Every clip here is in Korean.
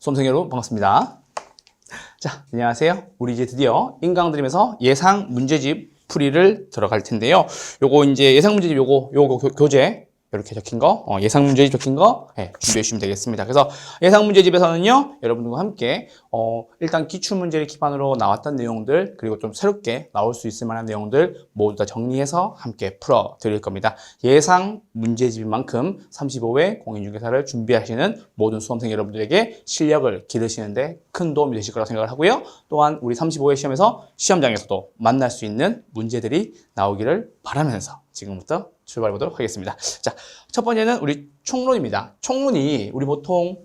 수험생 여러분 반갑습니다. 자, 안녕하세요. 우리 이제 드디어 인강드림에서 예상 문제집 풀이를 들어갈 텐데요. 요거 이제 예상 문제집 요거 교재 이렇게 적힌 거, 예상 문제집 적힌 거 준비해 주시면 되겠습니다. 그래서 예상 문제집에서는요, 여러분들과 함께 일단 기출 문제를 기반으로 나왔던 내용들, 그리고 좀 새롭게 나올 수 있을 만한 내용들 모두 다 정리해서 함께 풀어 드릴 겁니다. 예상 문제집인 만큼 35회 공인중개사를 준비하시는 모든 수험생 여러분들에게 실력을 기르시는데 큰 도움이 되실 거라고 생각을 하고요. 또한 우리 35회 시험에서 시험장에서도 만날 수 있는 문제들이 나오기를 바라면서 지금부터 출발해 보도록 하겠습니다. 자, 첫 번째는 우리 총론입니다. 총론이 우리 보통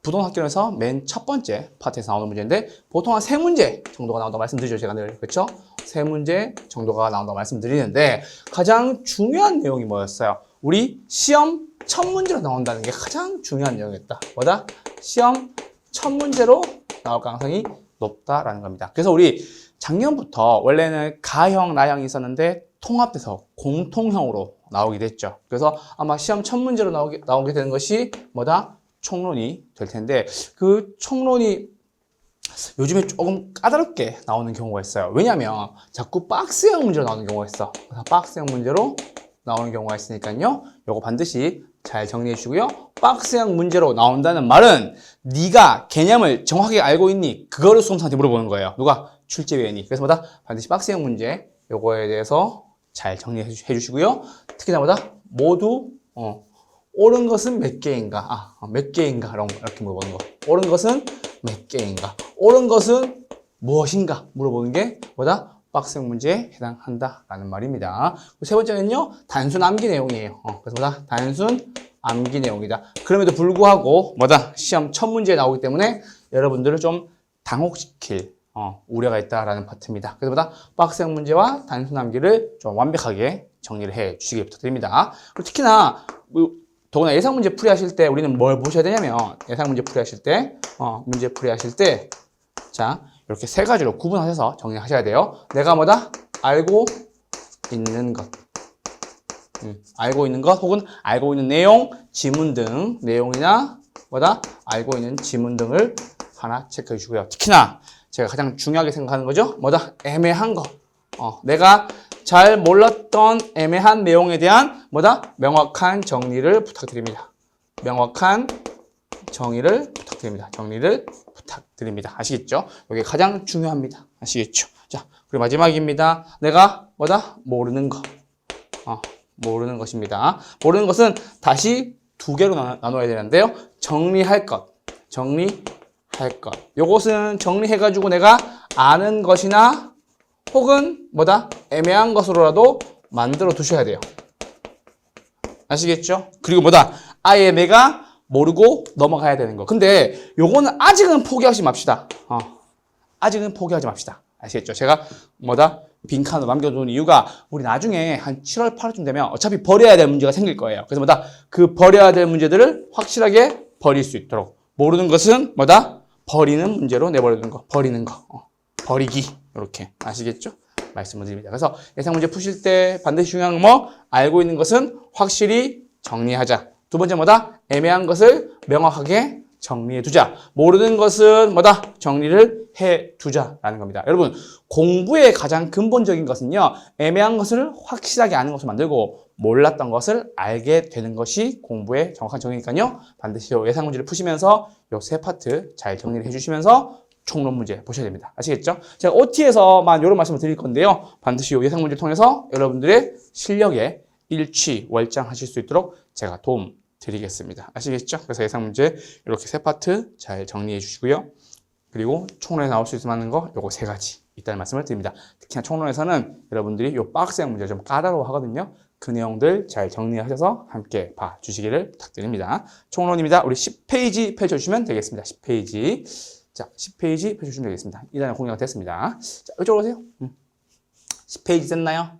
부동학교에서 맨 첫 번째 파트에서 나오는 문제인데 보통 한 3문제 정도가 나온다고 말씀드리죠. 제가 늘 그렇죠? 3문제 정도가 나온다고 말씀드리는데 가장 중요한 내용이 뭐였어요? 우리 시험 첫 문제로 나온다는 게 가장 중요한 내용이었다. 뭐다? 시험 첫 문제로 나올 가능성이 높다라는 겁니다. 그래서 우리 작년부터 원래는 가형, 나형이 있었는데 통합돼서 공통형으로 나오게 됐죠. 그래서 아마 시험 첫 문제로 나오게 되는 것이 뭐다? 총론이 될 텐데 그 총론이 요즘에 조금 까다롭게 나오는 경우가 있어요. 왜냐하면 자꾸 박스형 문제로 나오는 경우가 있어. 그래서 박스형 문제로 나오는 경우가 있으니까요. 요거 반드시 잘 정리해 주시고요. 박스형 문제로 나온다는 말은 네가 개념을 정확하게 알고 있니? 그거를 수험생한테 물어보는 거예요. 누가? 출제위원이. 그래서 뭐다? 반드시 박스형 문제 요거에 대해서 잘 정리해 주시고요. 특히나 뭐다? 모두 옳은 것은 몇 개인가? 몇 개인가? 이렇게 물어보는 거. 옳은 것은 몇 개인가? 옳은 것은 무엇인가? 물어보는 게 뭐다? 박스형 문제에 해당한다라는 말입니다. 세 번째는요, 단순 암기 내용이에요. 그래서 뭐다? 단순 암기 내용이다. 그럼에도 불구하고 뭐다? 시험 첫 문제에 나오기 때문에 여러분들을 좀 당혹시킬 우려가 있다라는 파트입니다. 그래서 보다 박스형 문제와 단순 암기를 좀 완벽하게 정리를 해 주시기 부탁드립니다. 그리고 특히나 더구나 예상 문제 풀이하실 때 우리는 뭘 보셔야 되냐면 예상 문제 풀이하실 때 문제 풀이하실 때 자, 이렇게 세 가지로 구분하셔서 정리하셔야 돼요. 내가 뭐다? 알고 있는 것. 알고 있는 것 혹은 알고 있는 내용, 지문 등 내용이나 뭐다? 알고 있는 지문 등을 하나 체크해 주고요. 특히나 제가 가장 중요하게 생각하는 거죠. 뭐다? 애매한 거. 내가 잘 몰랐던 애매한 내용에 대한 뭐다? 명확한 정리를 부탁드립니다. 명확한 정의를 부탁드립니다. 정리를 부탁드립니다. 아시겠죠? 이게 가장 중요합니다. 아시겠죠? 자, 그리고 마지막입니다. 내가 뭐다? 모르는 거. 모르는 것입니다. 모르는 것은 다시 두 개로 나눠야 되는데요. 정리할 것. 정리할 것. 요것은 정리해가지고 내가 아는 것이나 혹은 뭐다? 애매한 것으로라도 만들어 두셔야 돼요. 아시겠죠? 그리고 뭐다? 아예 내가 모르고 넘어가야 되는 거. 근데 요거는 아직은 포기하지 맙시다. 아직은 포기하지 맙시다. 아시겠죠? 제가 뭐다? 빈칸으로 남겨둔 이유가 우리 나중에 한 7월, 8월쯤 되면 어차피 버려야 될 문제가 생길 거예요. 그래서 뭐다? 그 버려야 될 문제들을 확실하게 버릴 수 있도록. 모르는 것은 뭐다? 버리는 문제로 내버려두는 거. 버리는 거. 버리기. 이렇게. 아시겠죠? 말씀을 드립니다. 그래서 예상 문제 푸실 때 반드시 중요한 건 뭐? 알고 있는 것은 확실히 정리하자. 두 번째 뭐다? 애매한 것을 명확하게 정리해 두자. 모르는 것은 뭐다? 정리를 해 두자라는 겁니다. 여러분, 공부의 가장 근본적인 것은요, 애매한 것을 확실하게 아는 것을 만들고 몰랐던 것을 알게 되는 것이 공부의 정확한 정의니까요. 반드시 예상 문제를 푸시면서 이 세 파트 잘 정리를 해주시면서 총론 문제 보셔야 됩니다. 아시겠죠? 제가 OT에서만 이런 말씀을 드릴 건데요. 반드시 이 예상 문제를 통해서 여러분들의 실력에 일취월장하실 수 있도록 제가 도움 드리겠습니다. 아시겠죠? 그래서 예상 문제 이렇게 세 파트 잘 정리해 주시고요. 그리고 총론에 나올 수 있을 만한 거 요거 세 가지 있다는 말씀을 드립니다. 특히나 총론에서는 여러분들이 요 박스형 문제 좀 까다로워 하거든요. 그 내용들 잘 정리하셔서 함께 봐 주시기를 부탁드립니다. 총론입니다. 우리 10페이지 펼쳐주시면 되겠습니다. 10페이지. 자, 10페이지 펼쳐주시면 되겠습니다. 이 단어 공개가 됐습니다. 자, 이쪽으로 오세요. 10페이지 됐나요?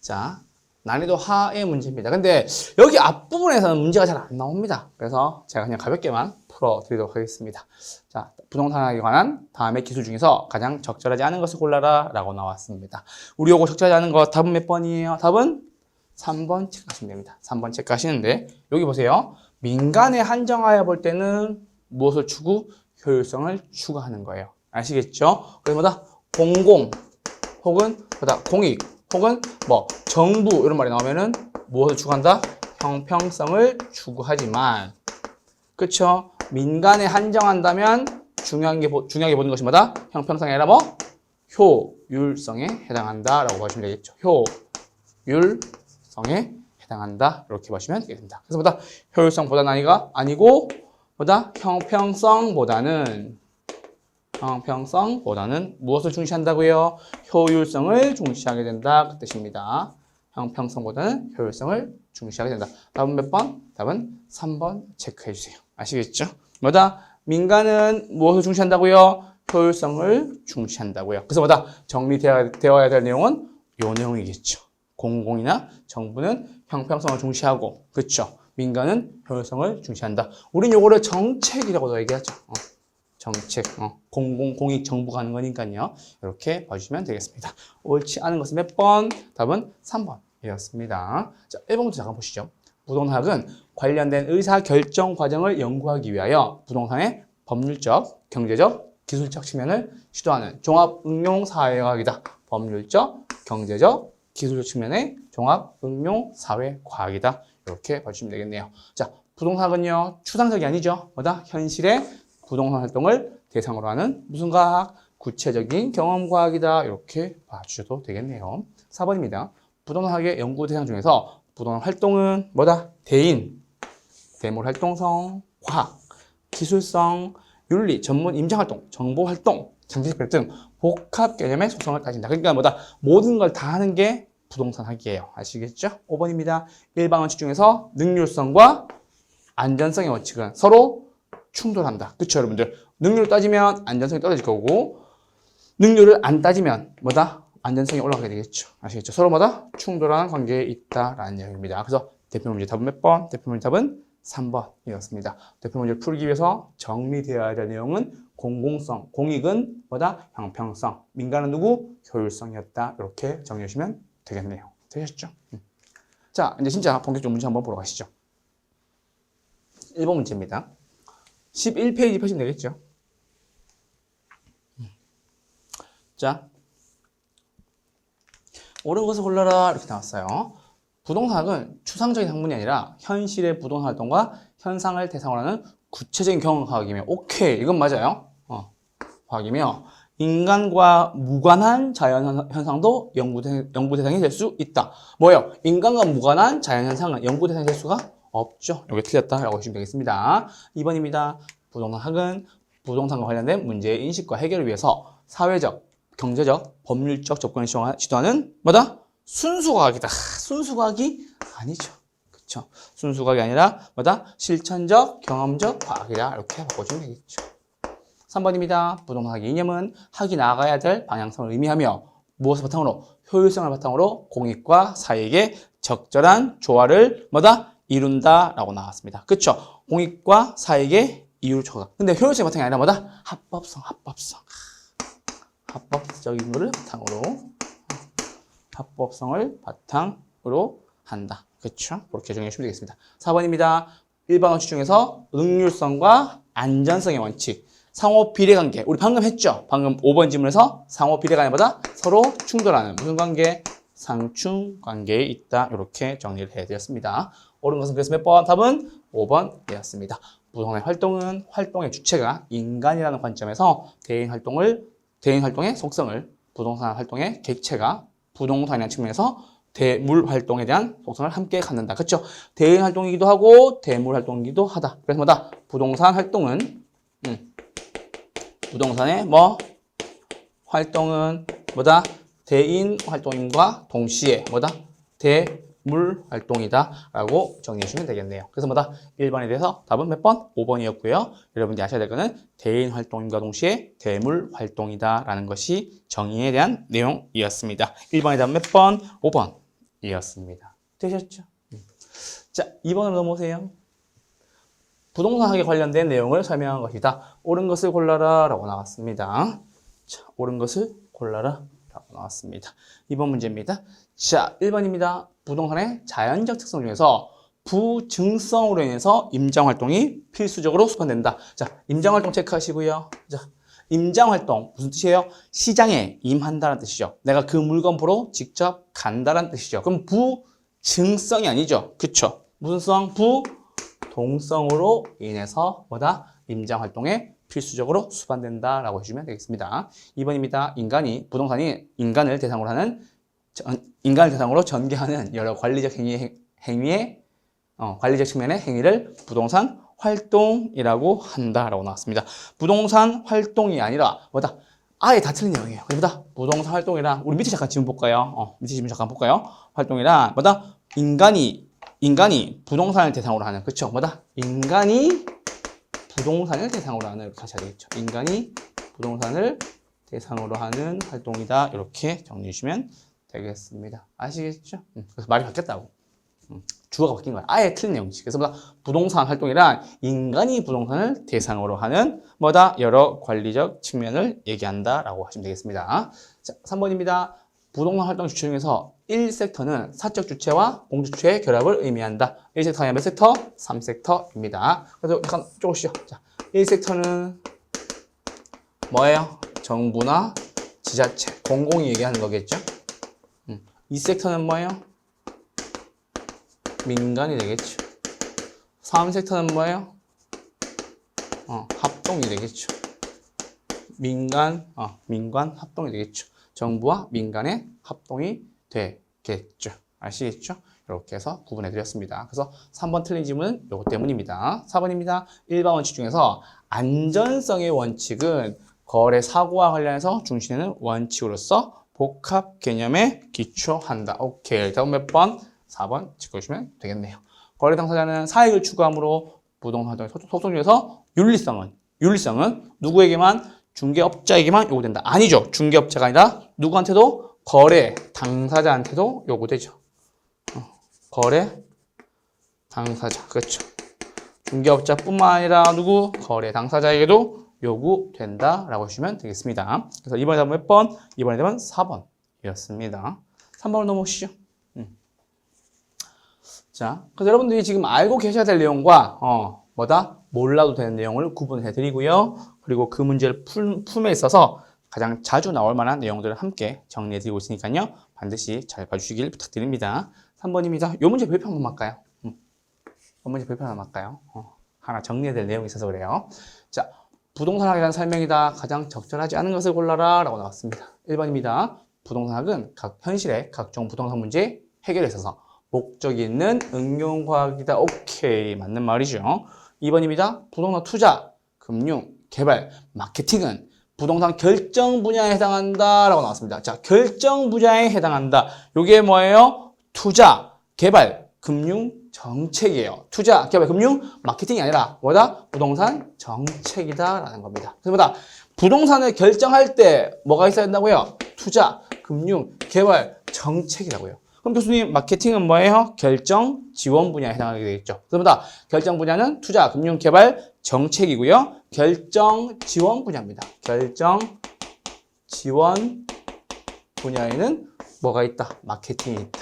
자, 난이도 하의 문제입니다. 근데 여기 앞부분에서는 문제가 잘 안 나옵니다. 그래서 제가 그냥 가볍게만 풀어드리도록 하겠습니다. 자, 부동산학에 관한 다음의 기술 중에서 가장 적절하지 않은 것을 골라라 라고 나왔습니다. 우리 요거 적절하지 않은 거 답은 몇 번이에요? 답은 3번 체크하시면 됩니다. 3번 체크하시는데 여기 보세요. 민간에 한정하여 볼 때는 무엇을 추구? 효율성을 추구하는 거예요. 아시겠죠? 그래서 뭐다? 공공 혹은 뭐다? 공익 혹은 뭐 정부 이런 말이 나오면은 무엇을 추구한다? 형평성을 추구하지만 그쵸? 민간에 한정한다면 중요하게 보는 것이 뭐다? 형평성이 아니라 뭐? 효율성에 해당한다라고 보시면 되겠죠. 효율성에 해당한다. 이렇게 보시면 되겠습니다. 그래서 뭐다? 효율성보다는 아니고 뭐다? 형평성보다는 무엇을 중시한다고요? 효율성을 중시하게 된다. 그 뜻입니다. 형평성보다는 효율성을 중시하게 된다. 답은 몇 번? 답은 3번 체크해 주세요. 아시겠죠? 뭐다? 민간은 무엇을 중시한다고요? 효율성을 중시한다고요. 그래서 뭐다? 정리되어야 될 내용은 요 내용이겠죠. 공공이나 정부는 형평성을 중시하고, 그렇죠? 민간은 효율성을 중시한다. 우린 요거를 정책이라고도 얘기하죠. 정책, 공공, 공익, 정부가 하는 거니까요. 이렇게 봐주시면 되겠습니다. 옳지 않은 것은 몇 번? 답은 3번이었습니다. 자, 1번부터 잠깐 보시죠. 부동산학은 관련된 의사결정 과정을 연구하기 위하여 부동산의 법률적, 경제적, 기술적 측면을 시도하는 종합응용사회과학이다. 법률적, 경제적, 기술적 측면의 종합응용사회과학이다. 이렇게 봐주시면 되겠네요. 자, 부동산학은요, 추상적이 아니죠. 뭐다? 현실의 부동산 활동을 대상으로 하는 무슨 과학? 구체적인 경험과학이다. 이렇게 봐주셔도 되겠네요. 4번입니다. 부동산학의 연구 대상 중에서 부동산 활동은 뭐다? 대물 활동성, 과학, 기술성, 윤리, 전문 임장활동, 정보활동, 장기집행 등 복합 개념의 속성을 가진다. 그러니까 뭐다? 모든 걸 다 하는 게 부동산학이에요. 아시겠죠? 5번입니다. 일반 원칙 중에서 능률성과 안전성의 원칙은 서로 충돌한다. 그렇죠, 여러분들? 능률을 따지면 안전성이 떨어질 거고 능률을 안 따지면 뭐다? 안전성이 올라가게 되겠죠. 아시겠죠? 서로 뭐다? 충돌하는 관계에 있다라는 내용입니다. 그래서 대표 문제 답은 몇 번? 대표 문제 답은 3번이었습니다. 대표 문제를 풀기 위해서 정리되어야 될 내용은 공공성, 공익은 뭐다? 형평성, 민간은 누구? 효율성이었다. 이렇게 정리해 주시면 되겠네요. 되셨죠? 자, 이제 진짜 본격적으로 문제 한번 보러 가시죠. 1번 문제입니다. 11페이지 펴시면 되겠죠? 자, 옳은 것을 골라라 이렇게 나왔어요. 부동산학은 추상적인 학문이 아니라 현실의 부동산 활동과 현상을 대상으로 하는 구체적인 경험과학이며, 오케이, 이건 맞아요. 과학이며 인간과 무관한 자연 현상도 연구 대상이 될 수 있다. 뭐예요? 인간과 무관한 자연 현상은 연구 대상이 될 수가 없죠. 이게 틀렸다라고 보시면 되겠습니다. 2번입니다. 부동산학은 부동산과 관련된 문제의 인식과 해결을 위해서 사회적, 경제적, 법률적 접근을 시도하는 뭐다? 순수과학이다. 순수과학이 아니죠. 그렇죠? 순수과학이 아니라 뭐다? 실천적, 경험적 과학이다. 이렇게 바꿔주면 되겠죠. 3번입니다. 부동산학의 이념은 학이 나아가야 될 방향성을 의미하며 무엇을 바탕으로? 효율성을 바탕으로 공익과 사익의 적절한 조화를 뭐다? 이룬다라고 나왔습니다. 그렇죠? 공익과 사익의 이율 조화. 근데 효율성이 바탕이 아니라 뭐다? 합법적인 것을 바탕으로, 합법성을 바탕으로 한다. 그렇죠? 그렇게 정리해 주시면 되겠습니다. 4번입니다. 일반 원칙 중에서 능률성과 안전성의 원칙, 상호 비례관계. 우리 방금 했죠? 방금 5번 질문에서 상호 비례관계보다 서로 충돌하는 무슨 관계? 상충 관계에 있다. 이렇게 정리를 해드렸습니다. 옳은 것은 그래서 몇 번? 답은 5번이었습니다. 부동산의 활동은 활동의 주체가 인간이라는 관점에서 대인 활동의 속성을, 부동산 활동의 객체가 부동산이라는 측면에서 대물 활동에 대한 속성을 함께 갖는다. 그렇죠? 대인 활동이기도 하고 대물 활동이기도 하다. 그래서 뭐다? 부동산 활동은 부동산의 활동은 뭐다? 대인 활동임과 동시에 뭐다? 대물 활동이다 라고 정리해 주시면 되겠네요. 그래서 뭐다? 1번에 대해서 답은 몇 번? 5번이었고요. 여러분들이 아셔야 될 거는 대인 활동임과 동시에 대물 활동이다 라는 것이 정의에 대한 내용이었습니다. 1번에 답은 몇 번? 5번이었습니다. 되셨죠? 자, 2번으로 넘어오세요. 부동산학에 관련된 내용을 설명한 것이다. 옳은 것을 골라라 라고 나왔습니다. 자, 옳은 것을 골라라 라고 나왔습니다. 2번 문제입니다. 자, 1번입니다. 부동산의 자연적 특성 중에서 부증성으로 인해서 임장활동이 필수적으로 수반된다. 자, 임장활동 체크하시고요. 자, 임장활동 무슨 뜻이에요? 시장에 임한다는 뜻이죠. 내가 그 물건 보러 직접 간다는 뜻이죠. 그럼 부증성이 아니죠. 그쵸? 무슨 성? 부동성으로 인해서 뭐다? 임장활동에 필수적으로 수반된다라고 해주면 되겠습니다. 2번입니다. 부동산이 인간을 대상으로 전개하는 여러 관리적 관리적 측면의 행위를 부동산 활동이라고 한다라고 나왔습니다. 부동산 활동이 아니라 뭐다? 아예 다 틀린 내용이에요. 그보다 부동산 활동이란 우리 밑에 잠깐 지문 볼까요? 밑에 지문 잠깐 볼까요? 활동이란 뭐다? 인간이 부동산을 대상으로 하는, 그쵸? 뭐다? 인간이 부동산을 대상으로 하는, 이렇게 하셔야 되겠죠. 인간이 부동산을 대상으로 하는 활동이다. 이렇게 정리해 주시면 되겠습니다. 아시겠죠? 그래서 말이 바뀌었다고. 주어가 바뀐 거야. 아예 틀린 내용이지. 그래서 뭐다? 부동산 활동이란 인간이 부동산을 대상으로 하는 뭐다? 여러 관리적 측면을 얘기한다라고 하시면 되겠습니다. 자, 3번입니다. 부동산 활동 주체 중에서 1섹터는 사적 주체와 공적 주체의 결합을 의미한다. 1섹터가 몇 섹터? 3섹터입니다. 그래서 약간 쪼시죠. 자, 1섹터는 뭐예요? 정부나 지자체, 공공이 얘기하는 거겠죠? 2섹터는 뭐예요? 민간이 되겠죠. 3섹터는 뭐예요? 합동이 되겠죠. 민간 합동이 되겠죠. 정부와 민간의 합동이 되겠죠. 아시겠죠? 이렇게 해서 구분해 드렸습니다. 그래서 3번 틀린 질문은 이것 때문입니다. 4번입니다. 일반 원칙 중에서 안전성의 원칙은 거래 사고와 관련해서 중시되는 원칙으로서 복합 개념에 기초한다. 오케이. 다음 몇 번? 4번 짚어주시면 되겠네요. 거래 당사자는 사익을 추구함으로 부동산 활동의 소송 중에서 윤리성은 누구에게만? 중개업자에게만 요구된다. 아니죠. 중개업자가 아니라 누구한테도? 거래 당사자한테도 요구되죠. 거래 당사자. 그렇죠. 중개업자뿐만 아니라 누구? 거래 당사자에게도 요구된다라고 하시면 되겠습니다. 그래서 이번에 답은 몇 번? 이번에 답은 4번이었습니다. 3번을 넘어오시죠. 자, 그래서 여러분들이 지금 알고 계셔야 될 내용과 몰라도 되는 내용을 구분해 드리고요. 그리고 그 문제를 풀에 있어서 가장 자주 나올 만한 내용들을 함께 정리해 드리고 있으니까요. 반드시 잘 봐주시길 부탁드립니다. 3번입니다. 이 문제 별표 한번 할까요? 이 문제 별표 한번 할까요? 하나 정리해야 될 내용이 있어서 그래요. 자, 부동산학에 대한 설명이다. 가장 적절하지 않은 것을 골라라 라고 나왔습니다. 1번입니다. 부동산학은 현실의 각종 부동산 문제 해결에 있어서 목적이 있는 응용과학이다. 오케이. 맞는 말이죠. 2번입니다. 부동산 투자, 금융, 개발, 마케팅은 부동산 결정 분야에 해당한다 라고 나왔습니다. 자, 결정 분야에 해당한다. 이게 뭐예요? 투자, 개발, 금융, 정책이에요. 투자, 개발, 금융, 마케팅이 아니라 뭐다? 부동산 정책이다 라는 겁니다. 그래서 뭐다? 부동산을 결정할 때 뭐가 있어야 된다고요? 투자, 금융, 개발, 정책이라고요. 그럼 교수님, 마케팅은 뭐예요? 결정 지원 분야에 해당하게 되겠죠. 그래서 뭐다? 결정 분야는 투자, 금융, 개발, 정책이고요. 결정 지원 분야입니다. 결정 지원 분야에는 뭐가 있다? 마케팅이 있다.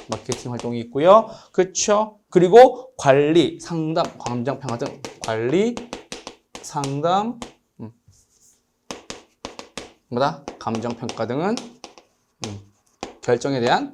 마케팅 활동이 있고요. 그렇죠? 그리고 관리, 상담, 감정 평가 등 관리, 상담, 뭐다? 감정 평가 등은 결정에 대한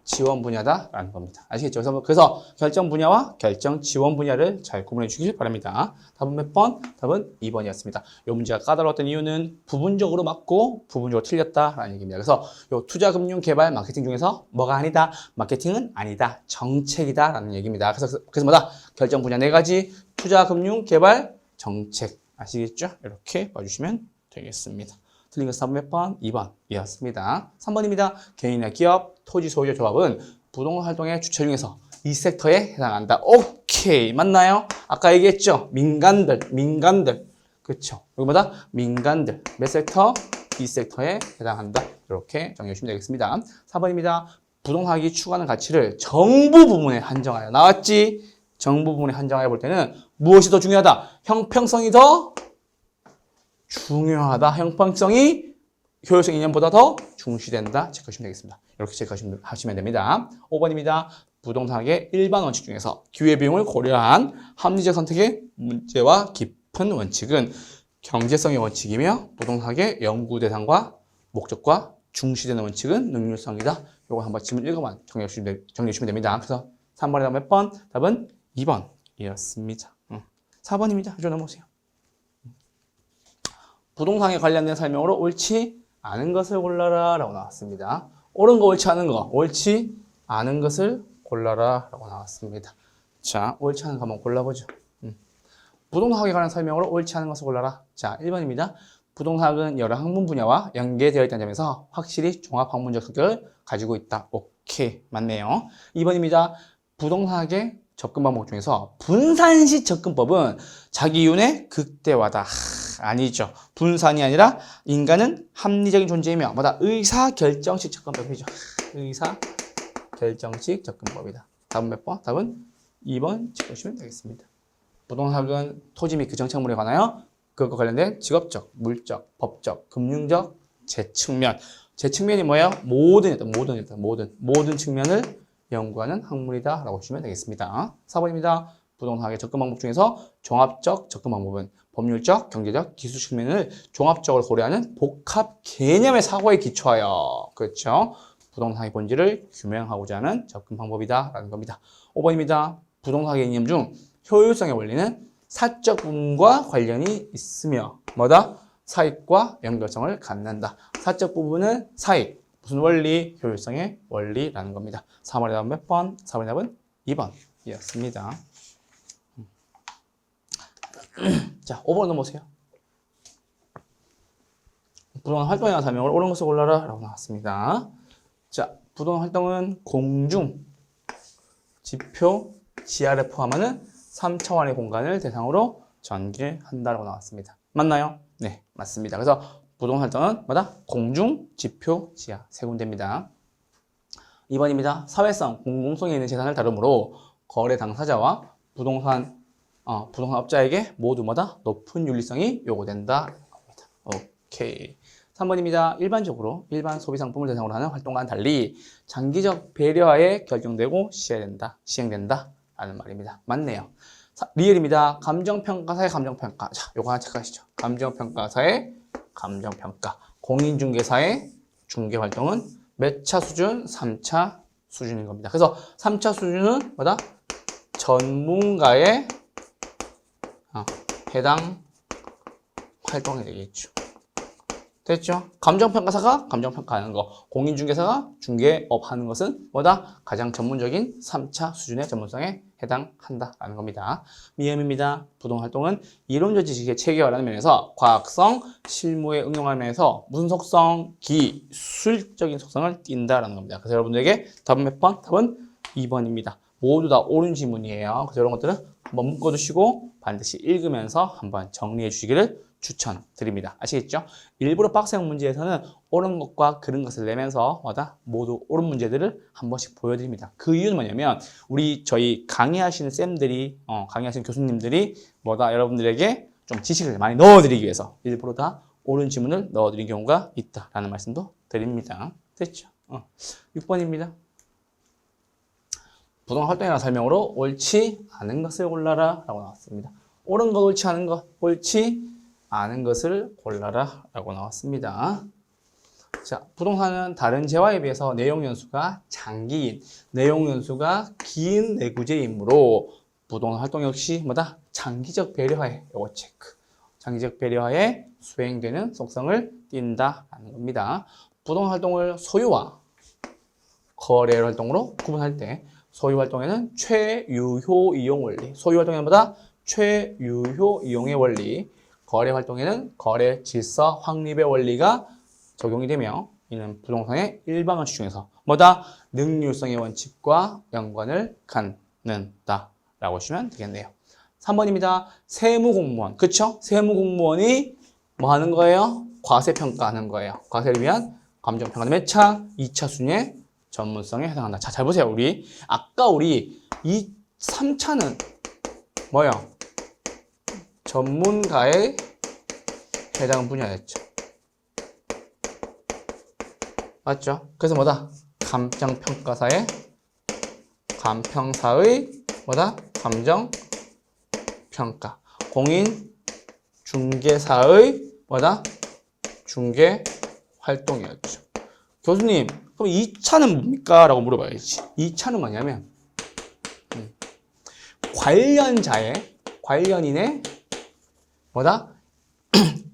지원 분야다라는 겁니다. 아시겠죠? 그래서 결정 분야와 결정 지원 분야를 잘 구분해 주길 바랍니다. 답은 몇 번? 답은 2번이었습니다. 이 문제가 까다로웠던 이유는 부분적으로 맞고 부분적으로 틀렸다라는 얘기입니다. 그래서 이 투자, 금융, 개발, 마케팅 중에서 뭐가 아니다? 마케팅은 아니다. 정책이다라는 얘기입니다. 그래서 뭐다? 결정 분야 4가지, 투자, 금융, 개발, 정책. 아시겠죠? 이렇게 봐주시면 되겠습니다. 틀린 것은 4번 몇 번? 2번이었습니다. 3번입니다. 개인이나 기업, 토지 소유자 조합은 부동산 활동의 주체 중에서 이 섹터에 해당한다. 오케이. 맞나요? 아까 얘기했죠? 민간들. 그렇죠? 여기마다 민간들. 몇 섹터? 이 섹터에 해당한다. 이렇게 정리해 주시면 되겠습니다. 4번입니다. 부동산이 추구하는 가치를 정부 부문에 한정하여. 나왔지? 정부 부문에 한정하여 볼 때는 무엇이 더 중요하다? 형평성이 더 중요하다. 형평성이 효율성 이념보다 더 중시된다. 체크하시면 되겠습니다. 이렇게 체크하시면 됩니다. 5번입니다. 부동산학의 일반 원칙 중에서 기회비용을 고려한 합리적 선택의 문제와 깊은 원칙은 경제성의 원칙이며 부동산학의 연구 대상과 목적과 중시되는 원칙은 능률성이다. 이거 한번 지문 읽어만 정리해 주시면 됩니다. 그래서 3번에 몇 번? 답은 2번이었습니다. 4번입니다. 이쪽 넘어오세요. 부동산에 관련된 설명으로 옳지 않은 것을 골라라 라고 나왔습니다. 옳은 거, 옳지 않은 거, 옳지 않은 것을 골라라 라고 나왔습니다. 자, 옳지 않은 거 한번 골라보죠. 부동산학에 관한 설명으로 옳지 않은 것을 골라라. 자, 1번입니다. 부동산학은 여러 학문 분야와 연계되어 있다는 점에서 확실히 종합학문적 성격을 가지고 있다. 오케이, 맞네요. 2번입니다. 부동산학의 접근 방법 중에서 분산식 접근법은 자기 이윤의 극대화다. 아니죠. 분산이 아니라 인간은 합리적인 존재이며 뭐다? 의사결정식 접근법이죠. 의사결정식 접근법이다. 답은 몇 번? 답은 2번 찍으시면 되겠습니다. 부동산학은 토지 및 그 정착물에 관하여 그것과 관련된 직업적, 물적, 법적, 금융적 재측면. 재측면이 뭐예요? 모든 측면을 연구하는 학문이다 라고 보시면 되겠습니다. 4번입니다. 부동산학의 접근 방법 중에서 종합적 접근 방법은 법률적, 경제적, 기술 측면을 종합적으로 고려하는 복합 개념의 사고에 기초하여 그렇죠. 부동산의 본질을 규명하고자 하는 접근 방법이다 라는 겁니다. 5번입니다. 부동산학의 이념 중 효율성의 원리는 사적 부분과 관련이 있으며 뭐다? 사익과 연결성을 갖는다. 사적 부분은 사익, 무슨 원리? 효율성의 원리라는 겁니다. 4번의 답은 몇 번? 4번의 답은 2번이었습니다. 자, 5번 넘어오세요. 부동산 활동에 대한 설명을 옳은 것을 골라라 라고 나왔습니다. 자, 부동산 활동은 공중, 지표, 지하를 포함하는 3차원의 공간을 대상으로 전개한다라고 나왔습니다. 맞나요? 네, 맞습니다. 그래서 부동산 활동은 뭐다? 공중, 지표, 지하 세 군데입니다. 2번입니다. 사회성, 공공성이 있는 재산을 다루므로 거래 당사자와 부동산 업자에게 모두 뭐다? 높은 윤리성이 요구된다. 오케이. 3번입니다. 일반적으로 일반 소비 상품을 대상으로 하는 활동과는 달리 장기적 배려하에 결정되고 시행된다. 라는 말입니다. 맞네요. 리얼입니다. 감정평가사의 감정평가. 자, 요거 하나 체크하시죠. 감정평가사의 감정평가. 공인중개사의 중개활동은 몇 차 수준? 3차 수준인 겁니다. 그래서 3차 수준은 뭐다? 전문가의 해당 활동이 되겠죠. 됐죠? 감정평가사가 감정평가하는 거, 공인중개사가 중개업 하는 것은 뭐다? 가장 전문적인 3차 수준의 전문성에 해당한다라는 겁니다. 미음입니다. 부동활동은 이론적 지식의 체계화라는 면에서 과학성, 실무에 응용하는 면에서 무슨 속성? 기술적인 속성을 띈다라는 겁니다. 그래서 여러분들에게 답은 몇 번? 답은 2번입니다. 모두 다 옳은 지문이에요. 그래서 이런 것들은 한번 묶어두시고 반드시 읽으면서 한번 정리해 주시기를 추천드립니다. 아시겠죠? 일부러 빡센 문제에서는 옳은 것과 그른 것을 내면서 모두 옳은 문제들을 한 번씩 보여드립니다. 그 이유는 뭐냐면 저희 강의하시는 쌤들이 강의하시는 교수님들이 여러분들에게 좀 지식을 많이 넣어드리기 위해서 일부러 다 옳은 지문을 넣어드린 경우가 있다라는 말씀도 드립니다. 됐죠? 6번입니다. 부동산 활동에 대한 설명으로 옳지 않은 것을 골라라 라고 나왔습니다. 옳은 것, 옳지 않은 것, 옳지 않은 것을 골라라 라고 나왔습니다. 자, 부동산은 다른 재화에 비해서 내용 연수가 장기인, 내용 연수가 긴 내구재이므로 부동산 활동 역시 장기적 배려하에, 요거 체크. 장기적 배려하에 수행되는 속성을 띈다라는 겁니다. 부동산 활동을 소유와 거래 활동으로 구분할 때 소유 활동에는 최유효 이용 원리, 소유 활동에는 최유효 이용의 원리, 거래 활동에는 거래 질서 확립의 원리가 적용이 되며 이는 부동산의 일반 원칙 중에서 능률성의 원칙과 연관을 갖는다 라고 보시면 되겠네요. 3번입니다. 세무공무원. 그쵸? 세무공무원이 뭐 하는 거예요? 과세평가하는 거예요. 과세를 위한 감정평가는 몇 차? 2차 순위의 전문성에 해당한다. 자, 잘 보세요. 아까 이 3차는 뭐예요? 전문가의 해당 분야였죠. 맞죠? 그래서 감정평가사의 반평사의 뭐다? 감정 평가. 공인 중개사의 뭐다? 중개 활동이었죠. 교수님, 그럼 2차는 뭡니까? 라고 물어봐야지. 2차는 뭐냐면 관련인의 뭐다?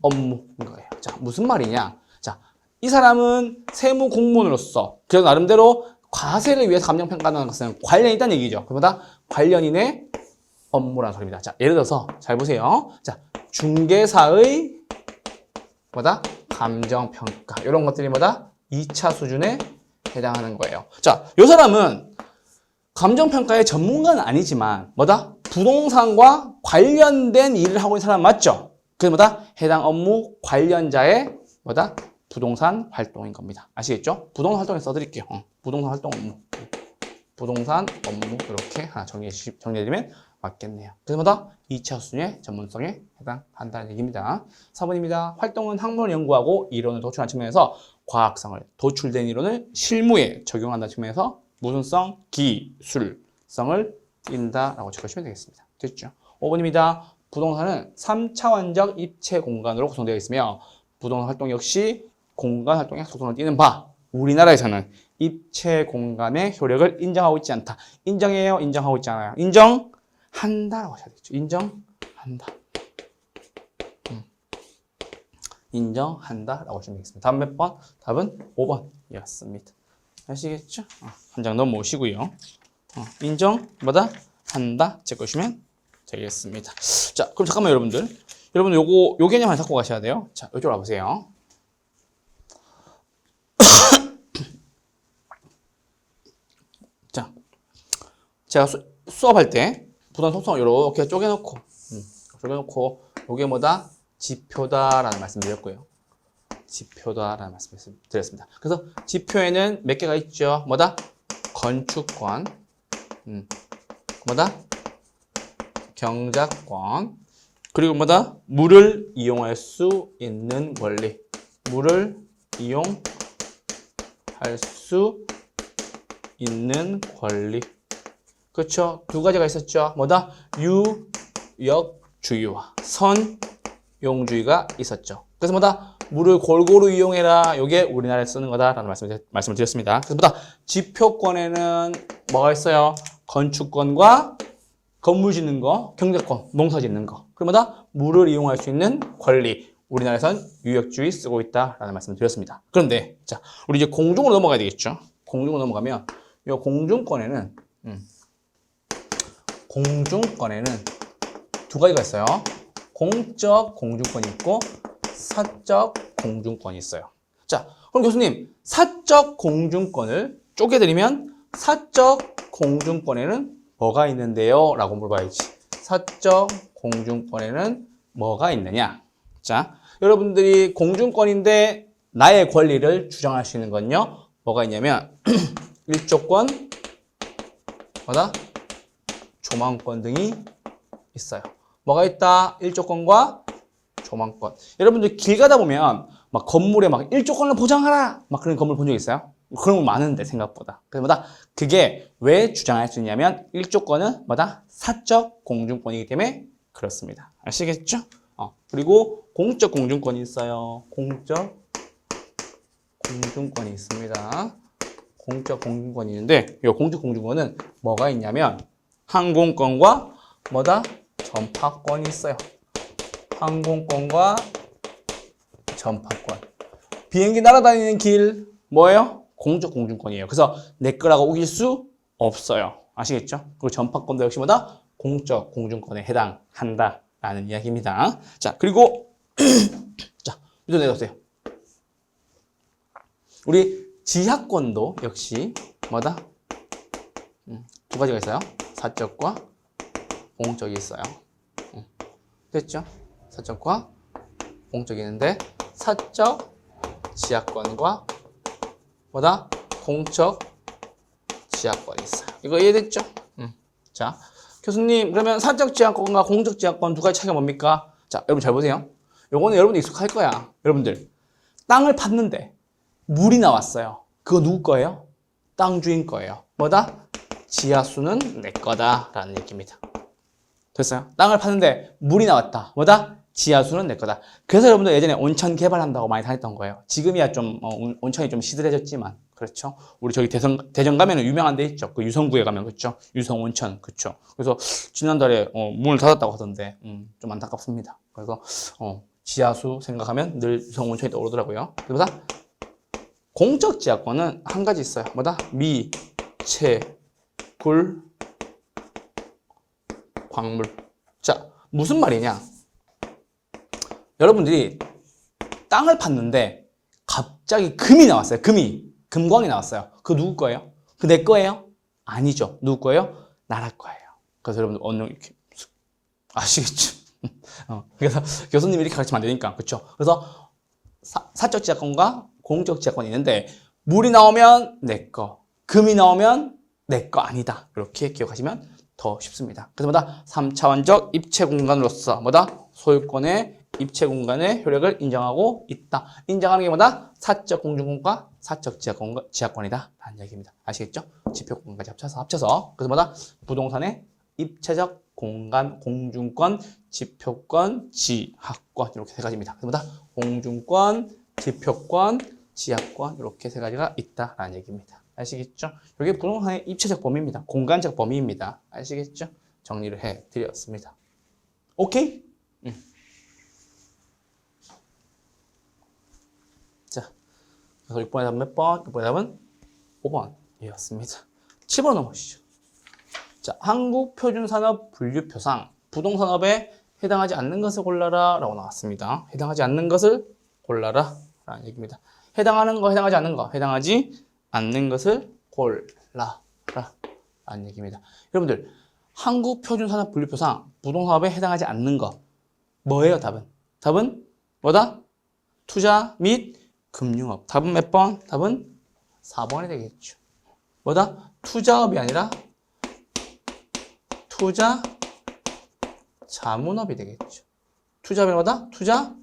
업무인 거예요. 자, 무슨 말이냐? 자, 이 사람은 세무 공무원으로서 그래서 나름대로 과세를 위해서 감정평가하는 것은 관련이 있다는 얘기죠. 그보다 관련인의 업무라는 소리입니다. 자, 예를 들어서 잘 보세요. 자, 중개사의 뭐다? 감정평가. 이런 것들이 뭐다? 2차 수준에 해당하는 거예요. 자, 이 사람은 감정평가의 전문가는 아니지만 뭐다? 부동산과 관련된 일을 하고 있는 사람 맞죠? 그래서 뭐다? 해당 업무 관련자의 뭐다? 부동산 활동인 겁니다. 아시겠죠? 부동산 활동에 써드릴게요. 부동산 활동 업무. 부동산 업무 이렇게 하나 정리해주면 맞겠네요. 그래서 뭐다? 2차 수준의 전문성에 해당한다는 얘기입니다. 4번입니다. 활동은 학문을 연구하고 이론을 도출하는 측면에서 과학성을, 도출된 이론을 실무에 적용한다는 측면에서 무슨 성? 기술성을 띈다라고 적으시면 되겠습니다. 됐죠? 5번입니다. 부동산은 3차원적 입체 공간으로 구성되어 있으며 부동산 활동 역시 공간 활동에 속성을 띠는 바 우리나라에서는 입체 공간의 효력을 인정하고 있지 않다. 인정해요? 인정하고 있지 않아요? 인정한다라고 하셔야 되겠죠. 인정한다. 인정한다라고 하시면 되겠습니다. 다음 몇 번? 답은 5번이었습니다. 아시겠죠? 한 장 넘어오시고요. 인정 뭐다? 한다 적으시면 되겠습니다. 자, 그럼 잠깐만 여러분들 요 개념 하나 잡고 가셔야 돼요. 자, 이쪽으로 와보세요. 자, 제가 수업할 때 부동산 속성을 이렇게 쪼개놓고 요게 뭐다? 지표다라는 말씀 드렸고요. 지표다라는 말씀 드렸습니다. 그래서 지표에는 몇 개가 있죠? 뭐다? 건축권, 뭐다? 경작권, 그리고 뭐다? 물을 이용할 수 있는 권리. 물을 이용할 수 있는 권리. 그렇죠? 두 가지가 있었죠. 뭐다? 유역주의와 선용주의가 있었죠. 그래서 뭐다? 물을 골고루 이용해라. 이게 우리나라에 쓰는 거다라는 말씀을 드렸습니다. 그래서 뭐다? 지표권에는 뭐가 있어요? 건축권과 건물 짓는 거, 경작권, 농사 짓는 거. 그리고 뭐다? 물을 이용할 수 있는 권리. 우리나라에선 유역주의 쓰고 있다라는 말씀을 드렸습니다. 그런데 자, 우리 이제 공중으로 넘어가야 되겠죠. 공중으로 넘어가면 이 공중권에는 두 가지가 있어요. 공적 공중권이 있고 사적 공중권이 있어요. 자, 그럼 교수님, 사적 공중권을 쪼개드리면 사적 공중권에는 뭐가 있는데요? 라고 물어봐야지. 사적 공중권에는 뭐가 있느냐? 자, 여러분들이 공중권인데 나의 권리를 주장할 수 있는 건요. 뭐가 있냐면 일조권, 뭐다? 조망권 등이 있어요. 뭐가 있다? 일조권과 조망권. 여러분들 길 가다 보면 막 건물에 막 일조권을 보장하라! 막 그런 건물 본 적 있어요? 그런 거 많은데 생각보다. 그래서 뭐다? 그게 왜 주장할 수 있냐면 일조권은 뭐다? 사적 공중권이기 때문에 그렇습니다. 아시겠죠? 그리고 공적 공중권이 있어요. 공적 공중권이 있습니다. 공적 공중권이 있는데 이 공적 공중권은 뭐가 있냐면 항공권과 뭐다? 전파권이 있어요. 항공권과 전파권. 비행기 날아다니는 길 뭐예요? 공적 공중권이에요. 그래서 내 거라고 우길 수 없어요. 아시겠죠? 그리고 전파권도 역시 뭐다? 공적 공중권에 해당한다라는 이야기입니다. 자, 그리고 자, 이거 내려오세요. 우리 지하권도 역시 뭐다? 두 가지가 있어요. 사적과 공적이 있어요. 됐죠? 사적과 공적이 있는데 사적 지하권과 뭐다? 공적 지하권이 있어요. 이거 이해됐죠? 자, 교수님 그러면 사적 지하권과 공적 지하권 두 가지 차이가 뭡니까? 자, 여러분 잘 보세요. 요거는 여러분들 익숙할 거야. 여러분들 땅을 팠는데 물이 나왔어요. 그거 누구 거예요? 땅 주인 거예요. 뭐다? 지하수는 내 거다라는 얘기입니다. 됐어요? 땅을 파는데 물이 나왔다. 뭐다? 지하수는 내 거다. 그래서 여러분들 예전에 온천 개발한다고 많이 다녔던 거예요. 지금이야 좀 온천이 좀 시들해졌지만 그렇죠. 우리 저기 대전 가면은 유명한 데 있죠. 그 유성구에 가면 그렇죠. 유성 온천 그렇죠. 그래서 지난달에 문을 닫았다고 하던데 좀 안타깝습니다. 그래서 지하수 생각하면 늘 유성 온천이 떠오르더라고요. 그보다 공적 지하권은 한 가지 있어요. 뭐다? 미, 채, 굴, 광물. 자, 무슨 말이냐? 여러분들이 땅을 팠는데 갑자기 금이 나왔어요. 금광이 나왔어요. 그거 누구 거예요? 그 내 거예요? 아니죠. 누구 거예요? 나라 거예요. 그래서 여러분들 언능 이렇게 아시겠죠? 그래서 교수님이 이렇게 가르치면 안 되니까 그렇죠? 그래서 사적 지하권과 공적 지하권이 있는데 물이 나오면 내 거, 금이 나오면 내 거 아니다. 이렇게 기억하시면 더 쉽습니다. 그래서 뭐다? 3차원적 입체 공간으로서 뭐다? 소유권의 입체 공간의 효력을 인정하고 있다. 인정하는 게 뭐다? 사적 공중권과 사적 지하권이다. 라는 얘기입니다. 아시겠죠? 지표 공간까지 합쳐서. 그래서 뭐다? 부동산의 입체적 공간, 공중권, 지표권, 지하권 이렇게 세 가지입니다. 그래서 뭐다? 공중권, 지표권, 지하권 이렇게 세 가지가 있다라는 얘기입니다. 아시겠죠? 이게 부동산의 입체적 범위입니다. 공간적 범위입니다. 아시겠죠? 정리를 해드렸습니다. 오케이? 자, 그래서 6번의 답은 몇 번? 6번의 답은 5번이었습니다. 7번 넘어오시죠. 자, 한국표준산업 분류표상 부동산업에 해당하지 않는 것을 골라라 라고 나왔습니다. 해당하지 않는 것을 골라라 라는 얘기입니다. 해당하는 거, 해당하지 않는 거, 해당하지 않는 것을 골라라 라는 얘기입니다. 여러분들 한국표준산업 분류표상 부동산업에 해당하지 않는 거 뭐예요? 답은 뭐다? 투자 및 금융업. 답은 몇 번? 답은 4번이 되겠죠. 뭐다? 투자업이 아니라 투자 자문업이 되겠죠. 투자업이 뭐다? 투자